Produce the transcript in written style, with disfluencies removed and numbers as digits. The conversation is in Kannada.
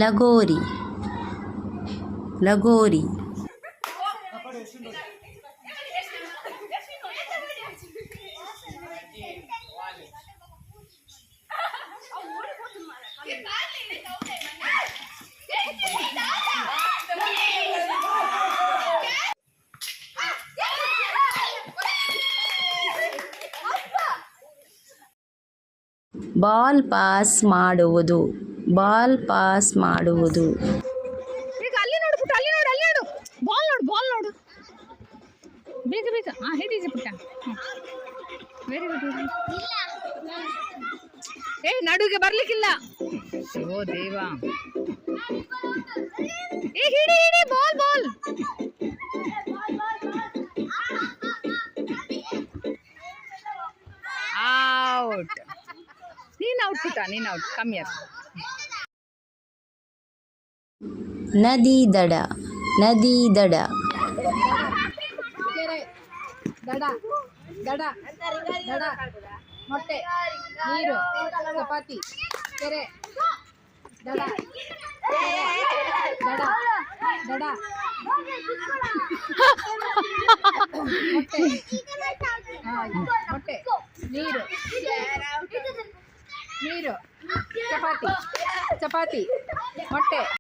लगोरी लगोरी ಬಾಲ್ ಪಾಸ್ ಮಾಡುವುದು ಬಾಲ್ ಪಾಸ್ ಮಾಡುವುದು ಈಗ ಅಲ್ಲಿ ನೋಡು ಪುಟ್ಟ, ಅಲ್ಲಿ ನೋಡು, ಅಲ್ಲಿ ನೋಡು, ಬಾಲ್ ನೋಡು, ಬಾಲ್ ನೋಡು, ಬೇಗ ಬೇಗ. ಹಿಡಿದೆ ಪುಟ್ಟ. Very good. ನಡುಗೆ ಬರ್ಲಿಕ್ಕಿಲ್ಲ. ಓ ದೇವ. ಹಿಡಿ ಹಿಡಿ, ಬಾಲ್ ಬಾಲ್. ಔಟ್. ನೀನ್ ಔಟ್ ಪುಟ್ಟ, ನೀನ್ ಔಟ್. Come here. ನದಿ ದಡ ನದಿ ದಡ ಕೆರೆ, ದಡ, ದಡ, ದಡ, ಮೊಟ್ಟೆ, ನೀರು, ಚಪಾತಿ, ಕೆರೆ, ದಡ, ದಡ, ದಡ, ಮೊಟ್ಟೆ, ಮೊಟ್ಟೆ, ನೀರು, ನೀರು, ಚಪಾತಿ, ಚಪಾತಿ, ಮೊಟ್ಟೆ.